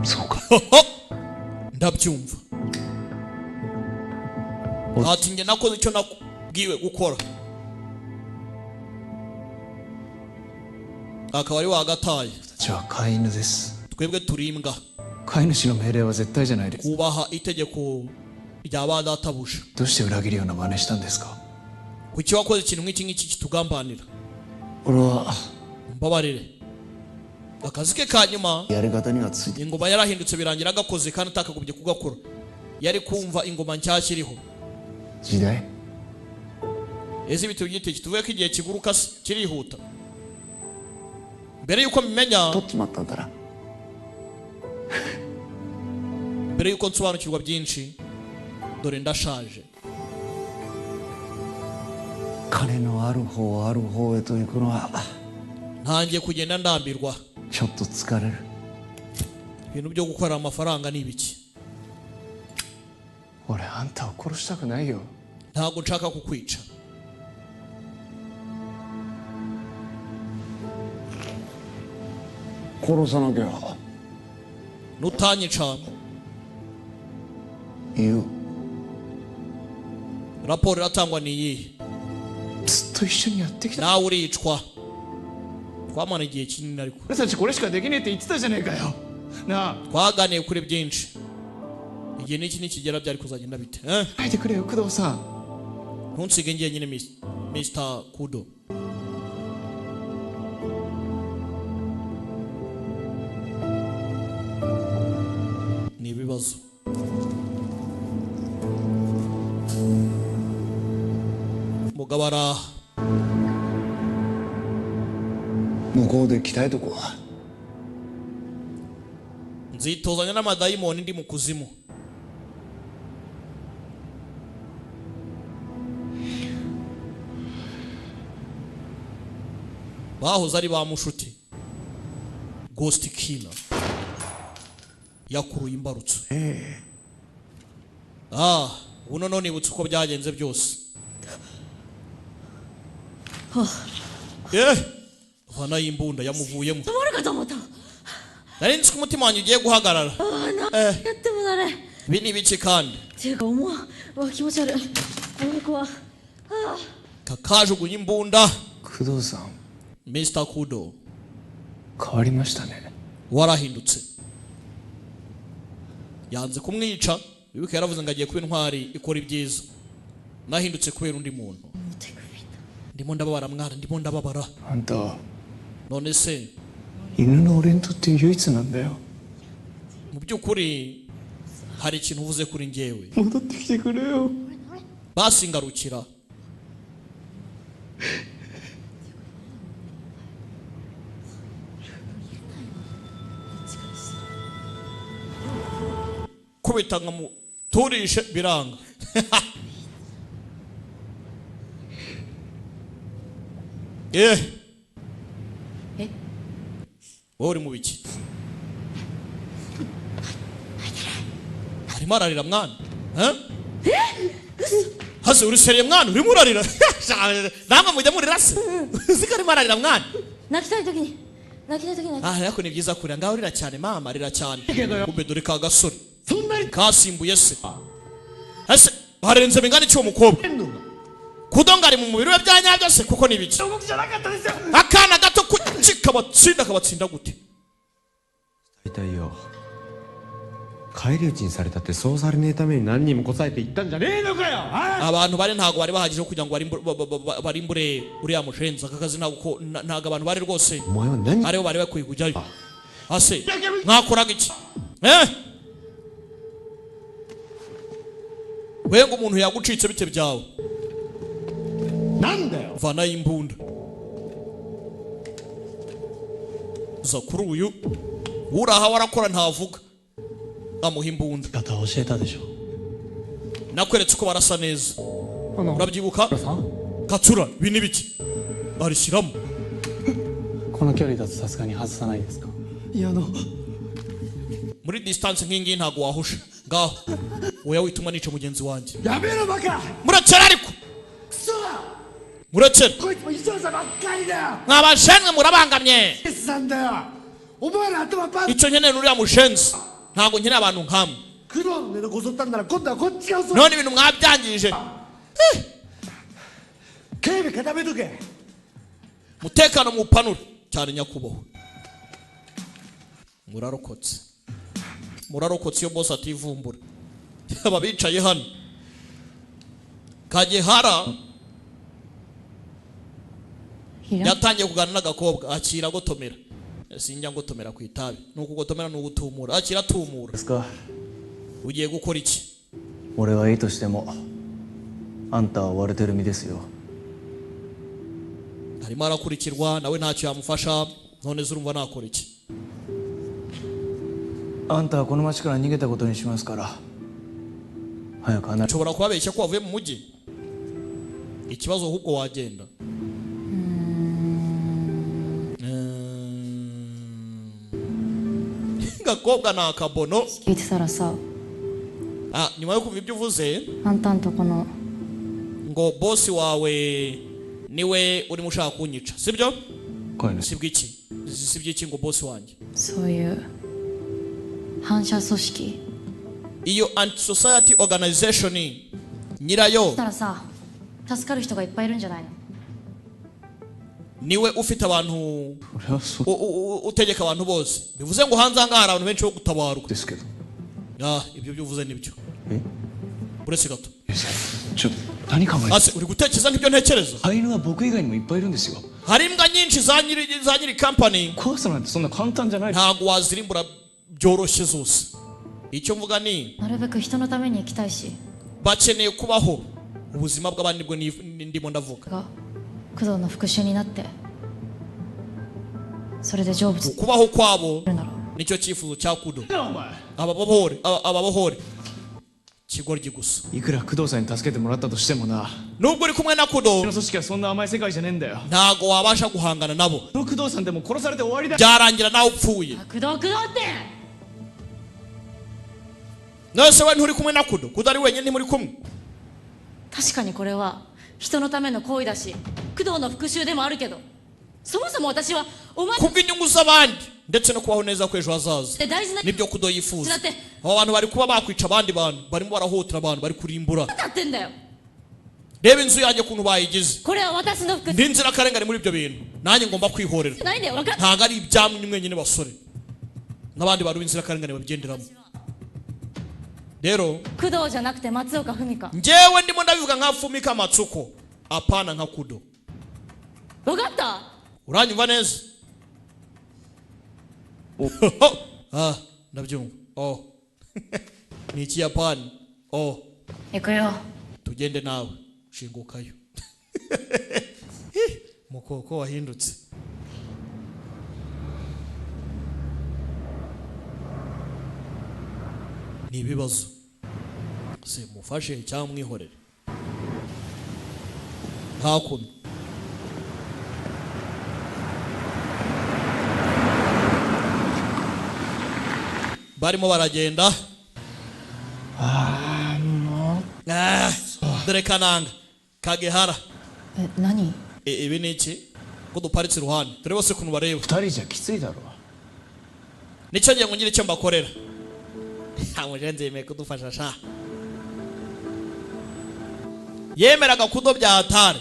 そうか。ndabyumva ati nge nakoze icyo nabwiwe gukora akaba ari wagataye 私は飼い犬です。 twebwe turi imbwa 飼い主の命令は絶対じゃないです。 kubaha itegeko rya ba databuja どうして裏切るような真似したんですか？ kuki wakoze ikintu nk'iki ngiki kitugambanira 俺は mbabarire akazi ke ka nyuma やり方にはついて ingoma yarahindutse birangira agakoze kandi atakagubye kugakora yari kumva ingoma nshyashya iriho 時代 ese ibintu by'iteki tuvuye ko igihe kiguruka kirihuta mbere yuko mbimenya 取っちまったんだな。 mbere yuko nsobanukirwa byinshi dore ndashaje 金のある方ある方へと行くのは ntangiye kugenda ndambirwa ちょっと疲れる。 ibintu byo gukorera amafaranga ni ibiki 俺あんたを殺したくないよ。 ntabwo nshaka kukwica 殺さなきゃ nutanyica 言う。 raporo iratangwa ni iyihe ずっと一緒にやってきた。 nawe uricwa twamana igihe kinini ariko 俺たちこれしかできねえって言ってたじゃねえかよ。なあ。 twaganiye kuri byinshi igihe n'iki nikigera byari kuzagenda bite 書いてくれよ工藤さん。 ntunsige njyenyine Mr. Kudo ni ibibazo mugabo araha 向こうで鍛えとこう。 nzitozanya n'amadayimoni ndi mu kuzimu bahoze ari ba mushuti Ghost Killer yakuruye imbarutso ubu noneho nibutse uko byagenze byose vana y'imbunda yamuvuyemo nari nzi ko umutima wanjye ugiye guhagarara ibi ni ibiki kandi kakajugunya imbunda 工藤さん Mr. Kudo 変わりましたね。 warahindutse yanze kumwica bibuka yaravuze ngo agiye kuba intwari ikora ibyiza nahindutse kubera undi muntu ndimo ndababara mwana ndimo ndababara あんたは none se 犬の俺にとって唯一なんだよ。 mu by'ukuri hari ikintu uvuze kuri njyewe 戻ってきてくれよ。 basi ngarukira kubita nkamuturishe biranga wowe uri mu biki arimo ararira mwana hase uri seriye mwana urimo urarira namwe mujya murira se uzi ko arimo ararira mwana ariko ni byiza kurira ngaho urira cyane mama arira cyane kumbe dore ka gasore kasimbuye se ese harenze bingana iki uwo mukobwa kudonga ari mu mubiri we byanyabyo se kuko ni biki akana gato kabatsinda gute 大体よ返り討ちにされたってそうされねえために何人もこさえて言ったんじゃねえのかよ。 abantu bari ntago bari bahagije kugira ngo barimbure uriya mushenza kakazi ntago abantu bari rwose お前は何 aribo bari bakwiye kujyayo ase mwakoraga iki we ngo umuntu yagucitse bite byawe なんだよ vana y'imbunda za kuri uyu uraha warakora ntavuga amuha imbunda 方教えたでしょ。 nakweretse uko barasa neza urabyibuka katsura ibi ni biki arishyiramo この距離だとさすがに外さないですか？いやmuri distance nk'ingiyi ntago wahusha ngaho oya wituma nica mugenzi wanjye やめろバカ murekera ariko クソ murekera こいつも一緒さばっかりだよ mwabashenwe murabangamye エスさんだよお前ら頭パン icyo nkeneye uriya mushenzi ntabwo nkeneye abantu nkamwe 工藤の値段こそったんなら今度はこっちが遅い none ibintu mwabyangije 警備固めとけ umutekano muwupanure cyane nyakubahwa murarokotse iyo boss ativumbura aba bicaye hano Kagehara yatangiye kuganira n'agakobwa akira gotomera sinjya ngotomera ku itabi nuko gotomera n'ugutumura akira tumura ですか ugiye gukora iki 俺はいいとしてもあんたは割れてる身ですよ arimo arakurikirwa nawe ntacyo yamufasha none zurumva nakora iki あんたはこの町から逃げたことにしますから早く離れ nshobora kubabeshya ko wavuye mu mujyi ikibazo ahubwo wagenda gakobwa ni akabono 聞いてたらさ nyuma yo kumva ibyo uvuze あんたんとこの ngo bosi wawe niwe urimo ushaka kunyica sibyo 帰る siby'iki ngo bosi wanjye そういう反社組織 iyo anti society organization nyirayo たらさ助かる人がいっぱいいるんじゃないの niwe ufite abantu 俺はそう utegeka abantu bose bivuze ngo hanze ahangaha hari abantu benshi bo gutabarwa ですけど ibyo byuvuze nibyo え uretse gato ちょ何考えて ase uri gutekereza nk'ibyo ntekereza 飼い犬は僕以外にもいっぱいいるんですよ hari imbwa nyinshi za nyiri company 壊すなんてそんな簡単じゃない ntabwo wazirimbura byoroshye zose icyo mvuga ni なるべく人のために生きたいし bakeneye kubaho ubuzima bw'abandi nibwo ndimo ndavuga が工藤の復讐になってそれで成仏す kubaho kwabo るなら nicyo cyifuzo cya kudo お前 ababohore kigoryi gusa いくら工藤さんに助けてもらったとしてもな nubwo uri kumwe na こ kudo の組織はそんな甘い世界じゃねえんだよ ntago wabasha guhangana nabo この工藤さんでも殺されて終わりだ byarangira nawe upfuye 工藤って nose we nturi kumwe na kudo kudo ari wenyine ntimuri kumwe 確かにこれは人のための行為だし工藤の復讐でもあるけどそもそも私はお前 kubw'inyungu z'abandi ndetse no kubaho neza kw'ejo hazaza って大事な nibyo kudo yifuza だって abo bantu bari kuba bakwica abandi bantu barimo barahotera abantu bari kurimbura だってんだよ reba inzu yanjye ukuntu bayigize これは私の復讐 ndi inzirakarengane muri ibyo bintu nanjye ngomba kwihorera ないんだよ分かっ ntabwo ari ibyamwe mwenyine basore n'abandi bantu b'inzirakarengane babigenderamo rero 工藤じゃなくて松岡文香 njyewe ndimo ndabivuga nka Fumika Matsuko apana nka kudo 分かった uranyumva neza ndabyumva ni ikiyapani行くよ tugende nawe shingukayo mukoko wahindutse ni ibibazo se mufashe cyangwa mwihorere hakuno barimo baragenda dore kananga Kagehara え何 ibi ni iki ko duparitse iruhande dore bose ukuntu bareba 二人じゃきついだろ nicyo ngiye ngo ngire icyo mbakorera mujenzi yemeye kudufasha sha yemeraga kudo bya hatari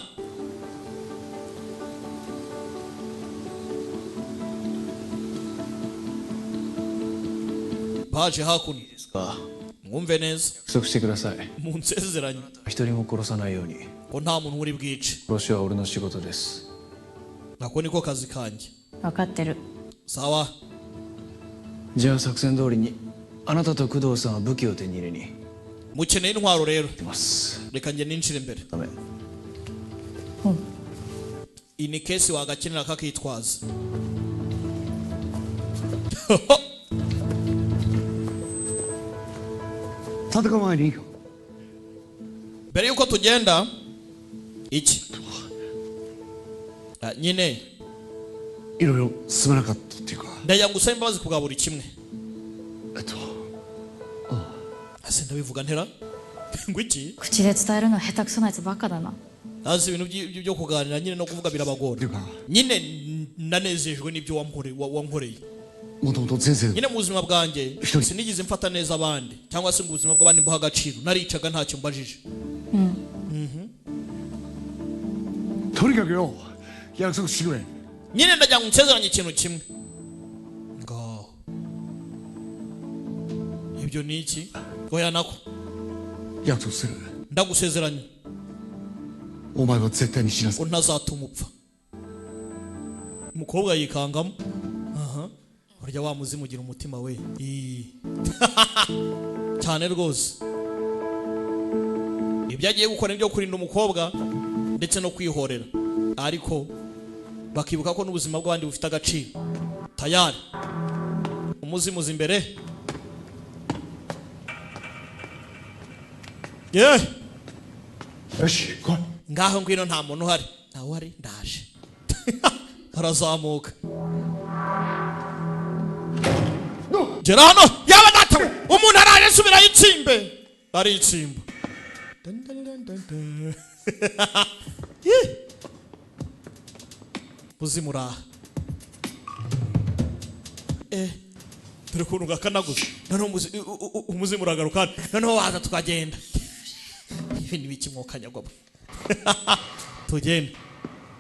baje hakuno ですか mwumve neza 約束してください munsezeranye 一人も殺さないように ko nta muntu uri bwice 殺しは俺の仕事です nako niko kazi kanjye 分かってる sawa じゃあ作戦通りにあなたと工藤さんは武器を手に入れに mukeneye intwaro rero 行きます reka njye ninjire imbere ダメ ini kesi wagakenera kakitwaza 戦う前に mbere yuko tugenda iki nyine いろいろすまなかったっていうか ndagira ngo usabe imbabazi ku bwa buri kimwe ase ndabivuga ntera ngo iki 口で伝えるの下手くそなやつばっかだな azi ibintu byo kuganira nyine no kuvuga birabagora っていうか nyine nanezejwe n'ibyo wankoreye もともと先生 nyine mu buzima bwanjye sinigeze mfata neza abandi cyangwa se mu buzima bw'abandi mbuha agaciro naricaga ntacyo mbajije とにかくよ約束してくれ nyine ndagira ngo nsezeranye ikintu kimwe ngaho ibyo ni iki oya nako 約束する ndagusezeranya お前は絶対に死なせ ko ntazatuma upfa umukobwa yikangamo aha burya wa muzimu ugira umutima we cyane rwose ibyo agiye gukora ibyo kurinda umukobwa ndetse no kwihorera ariko bakibuka ko n'ubuzima bw'abandi bufite agaciro tayari umuzimuzi imbere ye よし来い ngaho ngwino nta muntu uhari ntawe uhari ndaje arazamuka gera hano yaba datawe umuntu araje subira yitsimbe aritsimba buzimura turi kuntu gakanaguza noneho umuzimu uragaruka noneho waza tukagenda ibi ni biki mwokanyagwamo tugende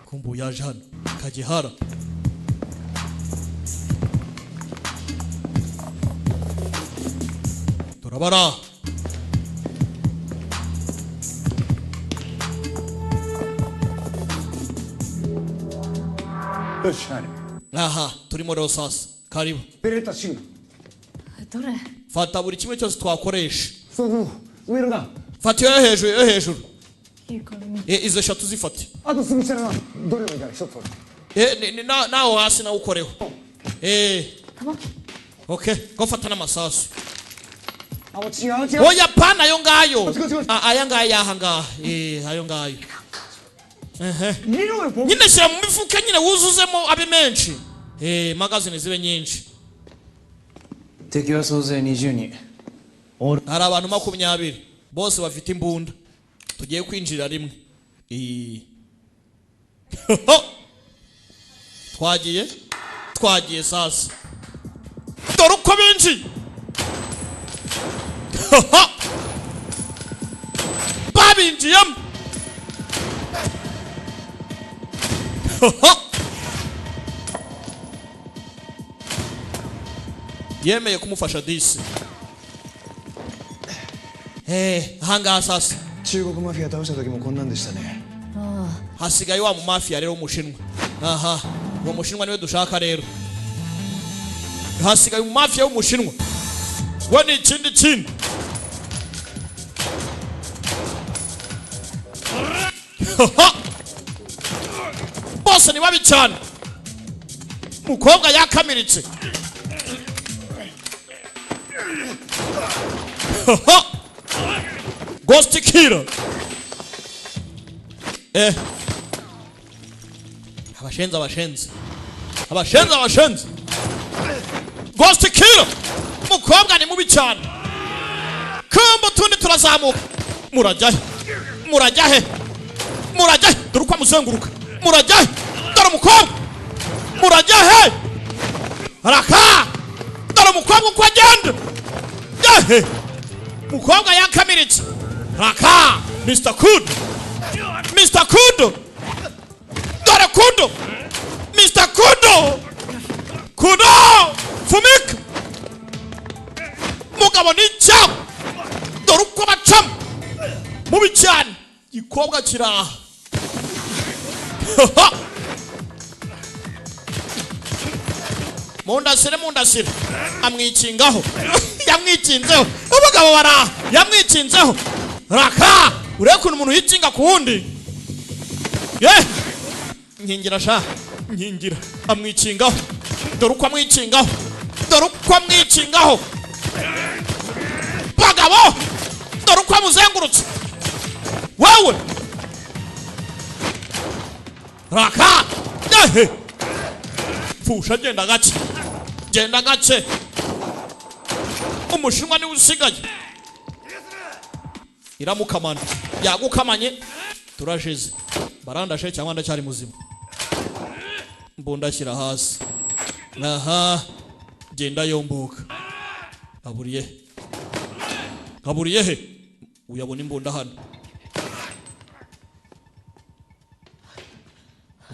kumbu yaje hano kagihara turabaraよし何 aha turimo rero sasa karibu ベレータシング どれ fata buri kimwe cyose twakoresha そう上のな fata iyo yo hejuru いいから見 izo eshatu zifate あとすぐ下のなどれもいいから一つ取れ naho hasi nawe ukoreho玉 okay go fata n'amasasu あもう違う違う oya pana ayo ngayo違うaya ngayo yaha ngaha ayo ngayo 入れろよポン nyine shyira mu mifuka nyine wuzuzemo abe menshi magazine zibe nyinshi 敵は総勢20人 hari abantu 20 bose bafite imbunda tugiye kwinjira rimwe twagiye sasa dore uko binjiye babinjiyemo yemeye kumufasha disi ahangaha sasa 中国マフィア倒した時もこんなんでしたね hasigaye wa mu mafia rero w'umushinwa aha uwo mushinwa niwe dushaka rero hasigaye mu mafia w'umushinwa we ni ikindi kintu bose ni babi cyane umukobwa yakamiritse Ghost Killer abashenzi Ghost Killer umukobwa ni mubi cyane kumba tundi turazamuka murajya he dore uko amuzenguruka murajya he dore umukobwa murajya he raka dore umukobwa uko agenda yahe umukobwa yakamiritse raka Mr. Kudo dore Kudo Mr. Kudo fumika mugabo n'icyago dore uko bacamo mubi cyane gikobwa kiraha mundasire amwikingaho yamwikinzeho abagabo baraha yamwikinzeho raka urebe ukuntu umuntu yikinga ku wundi nkingira amwikingaho dore uko amwikingaho bagabo dore uko amuzengurutse wewe raka pfusha genda gake umushinwa niwe usigaye iramukamana yagukamanye turashize barandashe cyangwa ndacyari muzima mbunda shyira hasi aha genda yomboka. Kaburiye he uyabona imbunda hano.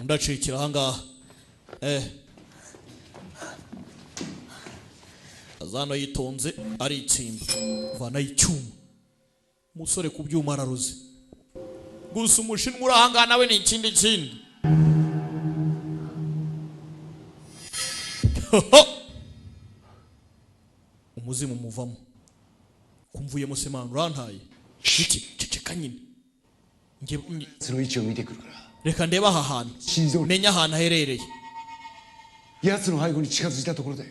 Ndacikira ahangaha. Azano yitonze ari itsimba vana icyuma. Musore ku byuma araruze. Gusa umushinwa urahangana nawe ni ikindi. Umuzimu muvamo. Kumvuye musemana urantaye. Iki ceceka nyine. Reka ndeba aha hantu. Menya ahantu aherereye. 奴の背後に近づいたところで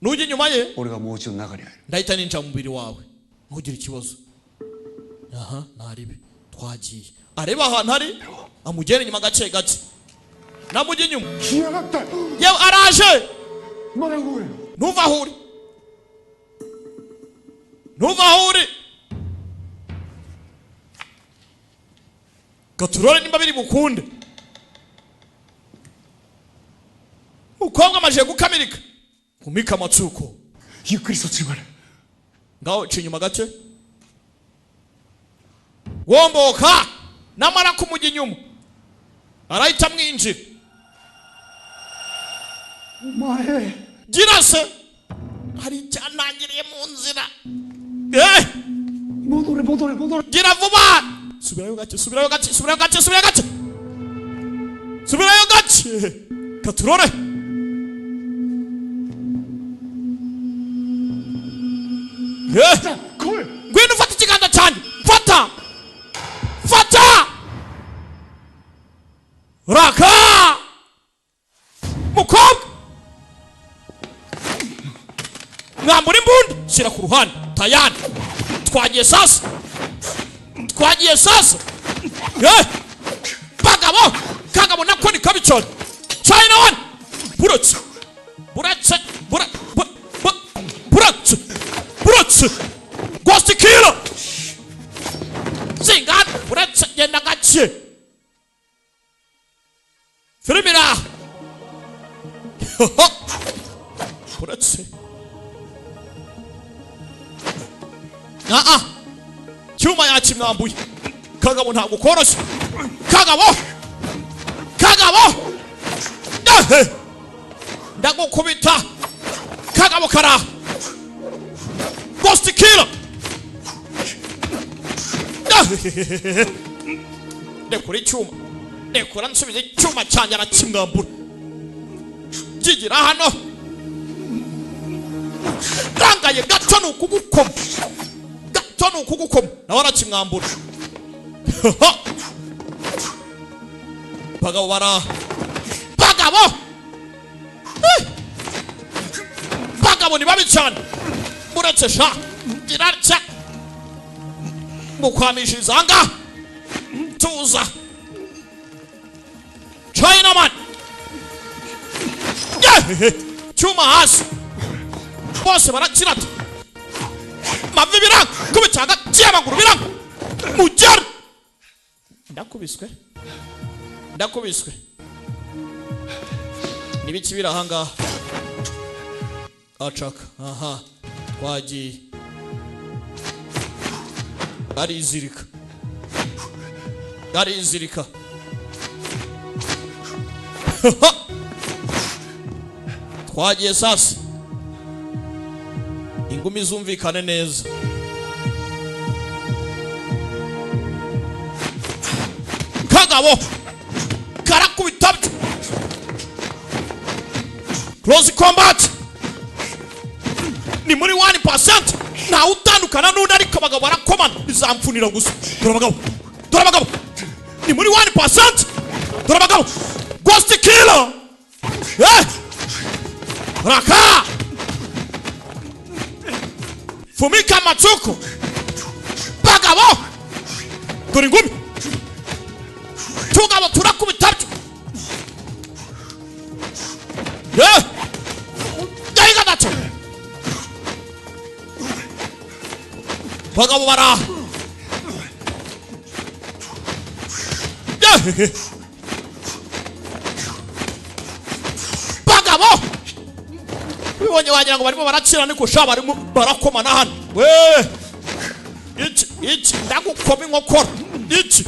Nujya inyuma ye 俺がもう一度中に入る ndahita ninjira mu mubiri wawe. Ntugire ikibazo. Aha naribe twagiye. Areba ahantu hari amugera inyuma gace. Namujya inyuma. 来やがったよ Yewe araje. まだ動けよ Ntuva aho uri. Gaturore nimba biri bukunde. Mukobwa amaje gukamirika. Kumika amatsuko. ゆっくりそっちに回れ Ngaho cinya inyuma gace. Womboka. Namara kumujya inyuma. Arahita mwinjira. お前 Gira se. Hari icyanangiriye mu nzira. 戻れ戻れ戻れ Gira vuba. Subirayo gace. Gaturore. Ngwino ufata ikiganza cyanjye. Fata. Raka. Mukobwa. Mwambura imbunda. Shyira ku ruhande. Tayari. Twagiye sasa. Kagabo nako ni kabi cyane. China one. Buretse. Ghost killer. Zingan. Buretse genda gace. Filmira. Buretse. Cyuma yakimwambuye. Kagabo ntabwo koroshye. Kagabo. Ndagukubita. Kagabo kara. Ghost killer. Dekura icyuma. Dekura nsubize icyuma cyanjye arakimwambura. Gigira hano. Rangaye gato n'ukugukoma. Nawe arakimwambura. Bagabo bara. Bagabo ni babi cyane. Buretse sha. Girarya. Mukwamisha izanga. Tuza. China man. Cyuma hasi. Bose barakirata. Mavi biranga. Kubitaga cyamaguru biranga. Mujar. Ndakubiswe. Nibiki birahanga. Achaka. Aha. Twagiye. Arizirika. Twagiye sasa. Ingumi zumvikane neza. Kagabo karakubita. Close combat. Ni muri 1%. Nta utandukana n'undi ariko abagabo barakomana. Bizamfunira gusa. Dore abagabo. Ni muri 1%. Dore abagabo. Ghost killer. Raka. Fumika matsuko. Bagabo. Dore ingumi. Tugabo turakubita. Bagabo bara. Bagabo. bibonye wagira ngo barimo barakira niko sha barimo barakomana hano we iki ndagukoma inkokora iki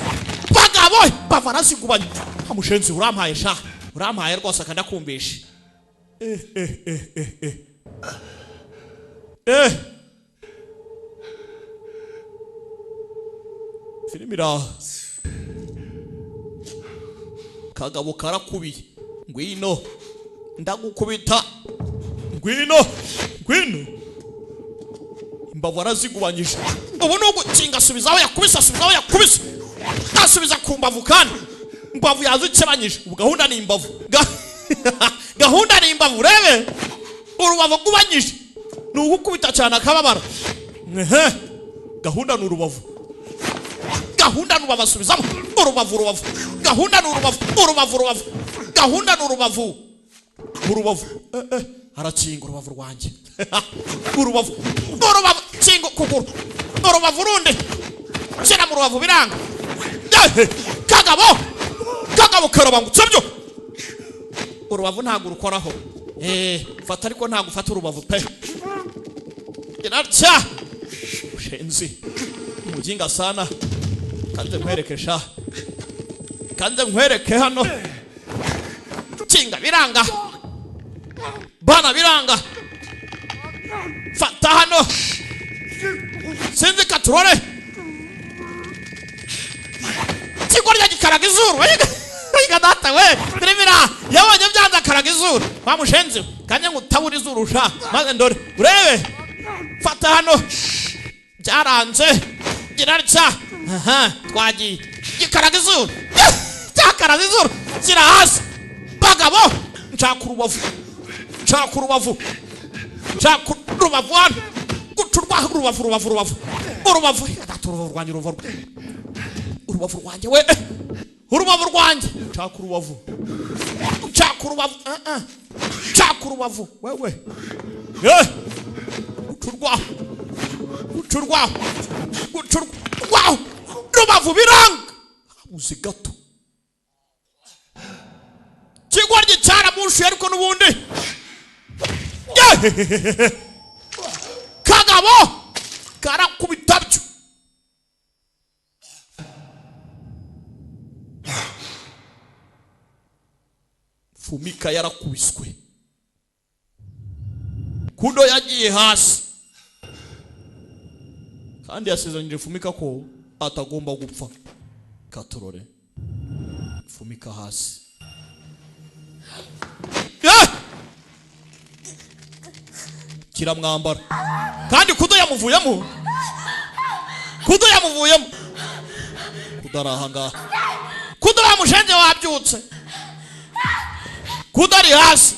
bagabo bavarasigubanye amushenzi urampaye sha urampaye rwose akandakumbisha Filimira kagabo karakubiye ngwino ndagukubita ngwino imbavu arazigubanyije ubu no gukinga subizaho yakubise asubiza ku mbavu kandi imbavu yazikebanyije ubu gahunda ni imbavu gahunda ni imbavu rebe urubavu gubanyije ni ugukubita cyane akababara gahunda ni urubavu babasubizamo urubavu gahunda ni urubavu gahunda ni urubavu harakinga urubavu rwanjye urubavu kinga kuguru urubavu rundi shyira mu rubavu biranga kagabo karabangutse byo urubavu ntabwo urukoraho fata ariko ntabwo ufata urubavu pe inatya ushenzi umuginga sana kanze nkwereke hano kinga biranga bana biranga fata hano sinzi katurore kigorya gikaraga izuru wiga data we Filimira yabonye byanza karaga izuru bamushenze kanye ngutabura izuru sha maze ndore urebe fata hano byaranze girarya twagiye gikaraga izuru cyakaraga izuru kira hasi bagabo nshaka urubavu hano gucurwa urubavu rwanjye we urubavu rwanjye nshaka urubavu wewe gucurwaho urubavu biranga uzi gato kigoryi cyaramushuye ariko n'ubundi kagabo karakubita byo Fumika yarakubiswe Kudo yagiye hasi kandi yasezeranyije Fumika ko atagomba gupfa katorore Fumika hasi kiramwambara kandi Kudo yamuvuyemo kudarahanga Kudo yamushenje wabyutse Kudo ari hasi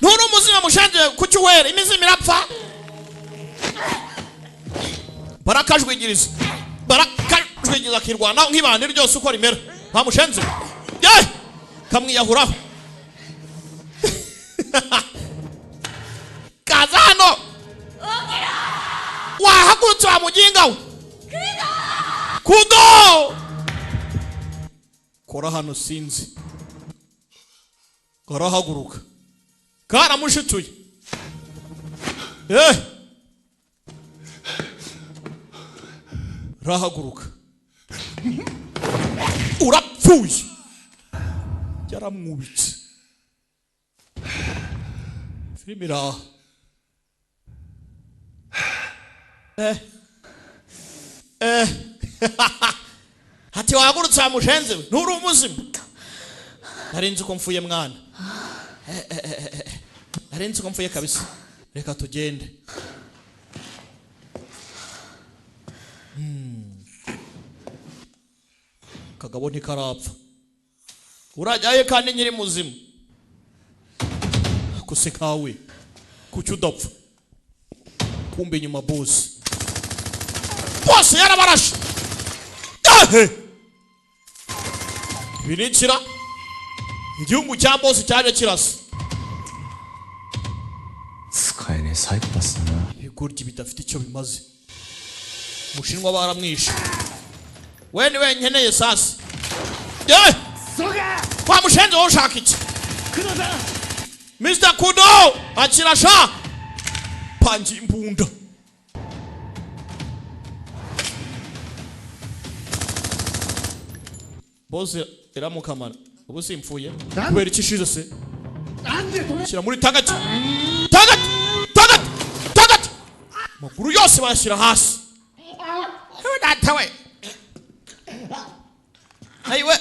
nturi umuzima mushenje kucyuwera imizima irapfa barakajwigiriza kirwana nk'ibandi ryose uko rimera bamushenze kamwiyahuraho kaza hano wahagurutse wa muginga we Kudo kora hano sinzi karahaguruka karamushituye rahaguruka urapfuye yaramwubitse Filimira hati wahagurutse wamushenze we nturi umuzima narinzi ko mfuye mwana narinzi ko mfuye kabisa reka tugende Kagabo ntikarapfa urajyaye kandi nyiri muzima kuse kawe kuki udapfa kumbe nyuma boss yarabarashe birikira igihugu cya boss cyaje kirasa Skyne Cyprus na iguryi bidafite icyo bimaze Mushinwa baramwishe Weni nkeneye sasa kwa mushenze wo ushaka iki Mr. Kudo akirasha pangi imbunda bose iramukamana ubu simpfuye kubera ikishize se shyira muri tagati maguru yose bashyira hasi datawe ayiwe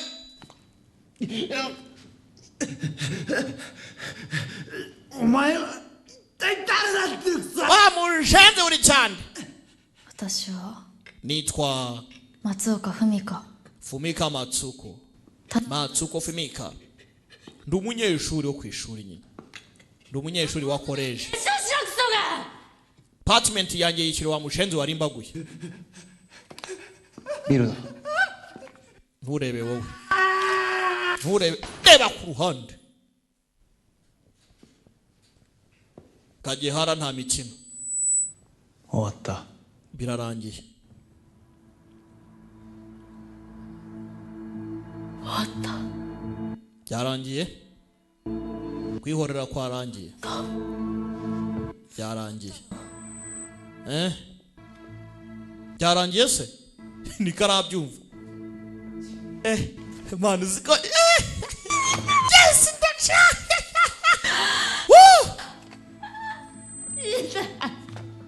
wamushenze uri cyane 私は nitwa 松岡文香 Fumika Matsuko Fumika ndi umunyeshuri wo ku ishuri nyine ndi umunyeshuri wa college apartment yanjye yishyura wa mushenzi wari imbaguye 見るな nturebe wowe nturebe reba ku ruhande Kagihara nta mikino 終わった birarangiye 終わった byarangiye kwihorera kwarangiye byarangiye byarangiye se nikarabyumva man ziko yes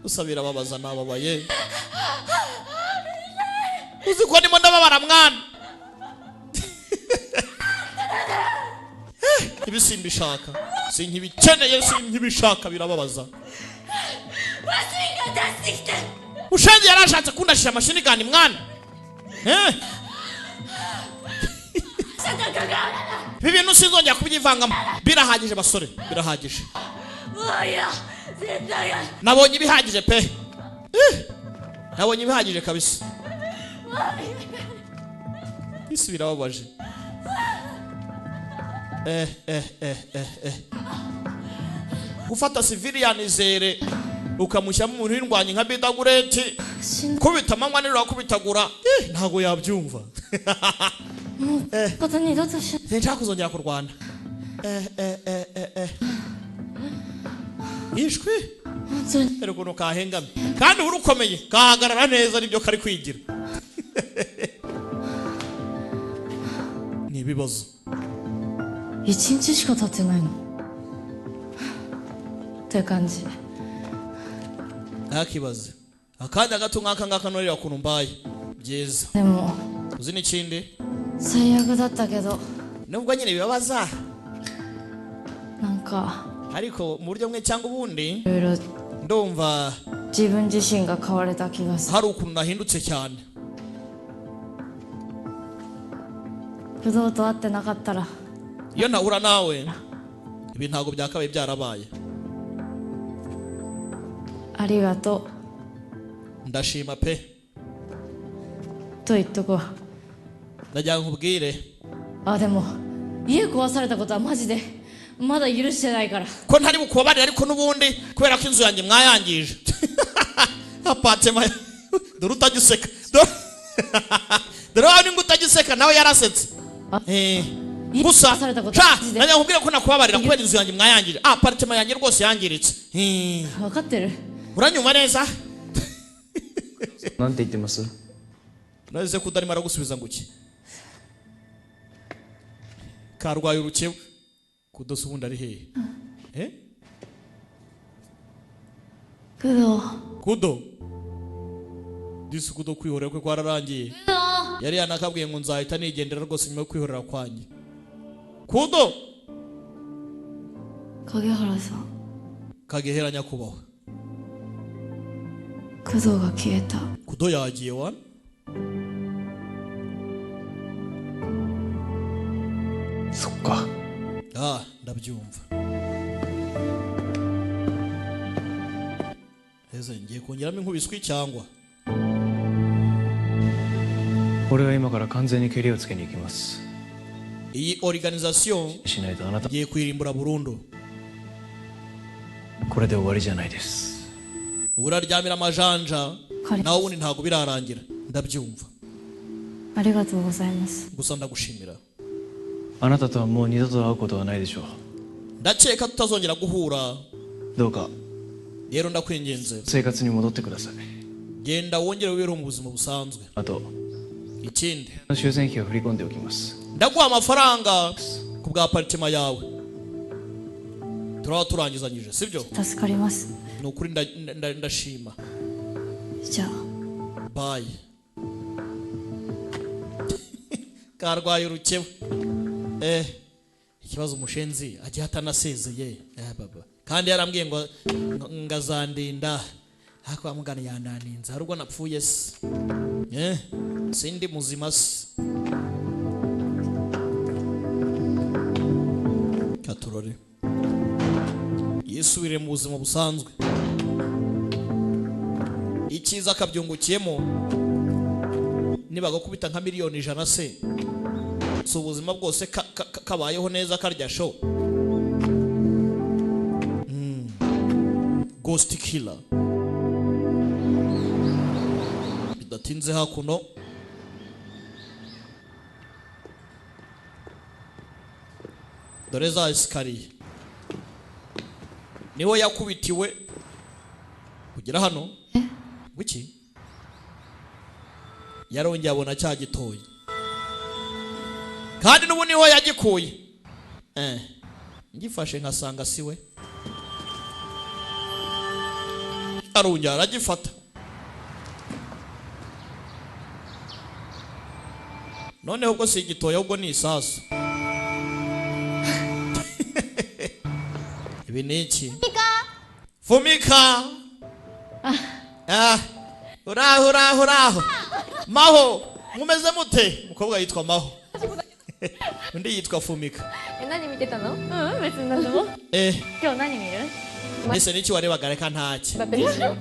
usabira babaza nababaye uziko ndimo ndababara mwana ibisimbishaka sinkibikeneye sinkibishaka birababaza ushenze yarashatse kundashira amashini gani mwana bibintu sinzongera kubyivangamo birahagije basore birahagije nabonye ibihagije pe nabonye ibihagije kabisa isi birababaje gufata civilian zere ukamushyamo umuntu w'indwanyi nka bidagureti kubita amanywa nijoro kubitagura ntago yabyumva sinshaka kuzongera kurwana ishwi ariko ukuntu kahengamye kandi uri ukomeye kahagarara neza nibyo kari kwigira ni ibibazo 1日しか経ってないのって感じ ntakibaze akanya gato nk'aka ngaka norera ukuntu mbaye byiza でも uzi n'ikindi 最悪だったけど nubwo nyine bibabaza なんか ariko mu buryo bumwe cyangwa ubundi いろいろ ndumva 自分自身が変われた気がする hari ukuntu nahindutse cyane 不動と会ってなかったら iyo nahura nawe ibi ntabwo byakabaye byarabaye ありがと ndashima pe うと言っとこう ndagira ngo nkubwire あでも家壊されたことはマジでまだ許してないから ko ntari bukubabarire ariko n'ubundi kubera ko inzu yanjye mwayangije apatema dore utagiseka dore wawe ningo utagiseka nawe yarasetse gusa najya nkubwire ko nakubabarira kubera inzu yanjye mwayangije apartment yanjye rwose yangiritse 分かってる uranyuma neza なんて言ってます naze kudarimo aragusubiza ngo iki karwaye urukebu kudosa ubundi ari hehe kudo disi kudo kwihorera kwe kwararangiye yari yanakabwiye ngo nzahita nigendera rwose nyuma yo kwihorera kwanjye kudo 影原さん kagehera nyakubahwa 工藤が消えた kudo yagiye wanaそっか ndabyumva ese ngiye kongeramo inkubiswi cyangwa 俺は今から完全にケリをつけに行きます iyi organisation しないとあなた ngiye kwirimbura burundu これで終わりじゃないです uraryamira amajanja 彼 nawe ubundi ntabwo birarangira ndabyumva ありがとうございます gusa ndagushimira あなたとはもう二度と会うことはないでしょう ndakeka tutazongera guhura どうか rero ndakwinginze 生活に戻ってください。 genda wongere wibeho mu buzima busanzwe あと ikindi 修繕費を振り込んでおきます。 ndaguha amafaranga ku bwa aparitema yawe turaba turangizanyije sibyo 助かります。 ni ukuri ndashima じゃあ bayi karwaye urukeba ikibazo umushenzi agiye atanasezeye baba kandi yarambwiye ngo ngazandinda ariko bamugana yananinze hari ubwo napfuye se sindi muzima se katurore yisubire mu buzima busanzwe icyiza akabyungukiyemo nibagakubita nka miliyoni 100 se so ubuzima bwose kabayeho neza karya show Ghost Killer bidatinze hakuno dore za esikariye niho yakubitiwe kugera hano wiki yarongeye abona cya gitoye kandi n'ubu niho yagikuye ngifashe nkasanga siwe arongeye aragifata noneho ubwo si igitoya ubwo ni isasu ibi ni iki Fumika uraho Maho mumeze mute mukobwa yitwa Maho undi yitwa Fumika 何見てたの？別に何でも。今日何見る？ ese niki warebaga reka ntacyo だってですよ。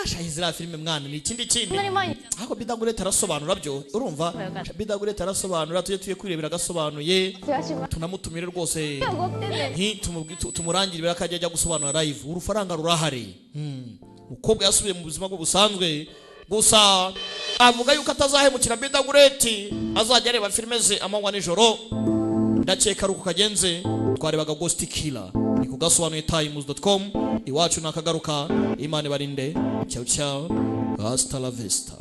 shahizira filime mwana ni ikindi そんなに前に。 ariko bidagureta arasobanura byo urumva bidagureta arasobanura tujye kwirebera agasobanuye tunamutumire rwose tumurangire akajya ajya gusobanura live urufaranga rurahari mukobwa yasubiye mu buzima bwo busanzwe gusa avuga yuko atazahemukira bidagureti azajya areba filime ze amanywa nijoro ndakeka ruko kagenze twarebaga Ghost Killer ni kugasobanuye times.com iwacu nakagaruka imana barinde ciao ciao hasta la vista